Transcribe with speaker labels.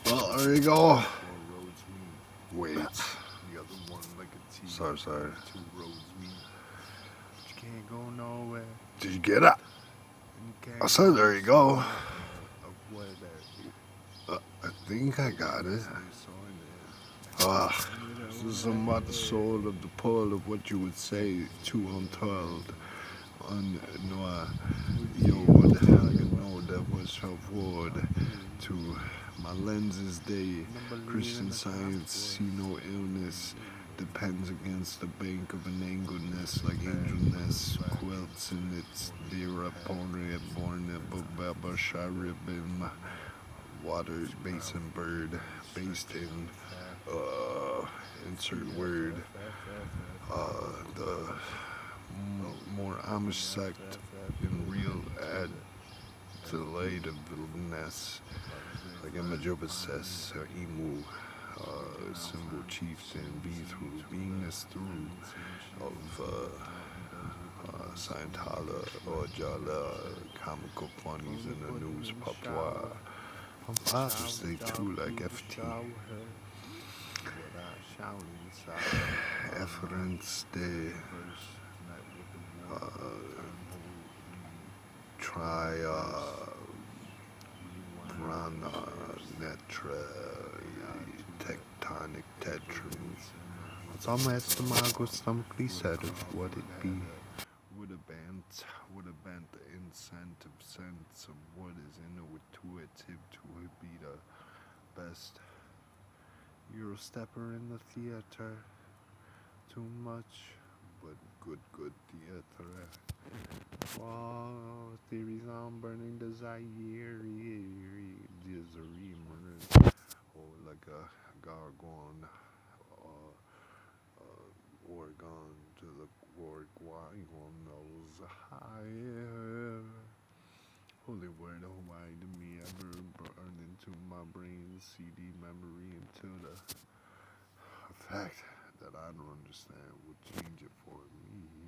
Speaker 1: Well, there you go. Wait. Sorry.
Speaker 2: You can't go nowhere.
Speaker 1: Did you get it? I said there you go. I think I got it. This is about the soul of the poet of what you would say to untold. No, yo, what the hell you know that was her word to my lenses day. Christian Science see no illness depends against the bank of an angleness like angelness quilts in its dear opponent born Baba Sharibim waters basin bird based in insert word the more Amish sect in real add to the light of villainess like image of assess emu symbol chieftain be through beingness through of Scientala or Jala comical funnies in the news patois. I'm proud to stay true like FT. Efference de try Brana Netra tectonic tetrons. Some estimable stomachly said of what it be. Would have bent the incentive sense of what is intuitive to be the best Eurostepper in the theater. Too much, but good theater. Wow, theories on burning desire, or like a gargoyle, Oregon to the Oregon knows higher. Holy word of Hawaii to me ever burned into my brain CD memory until the fact that I don't understand would change it for me.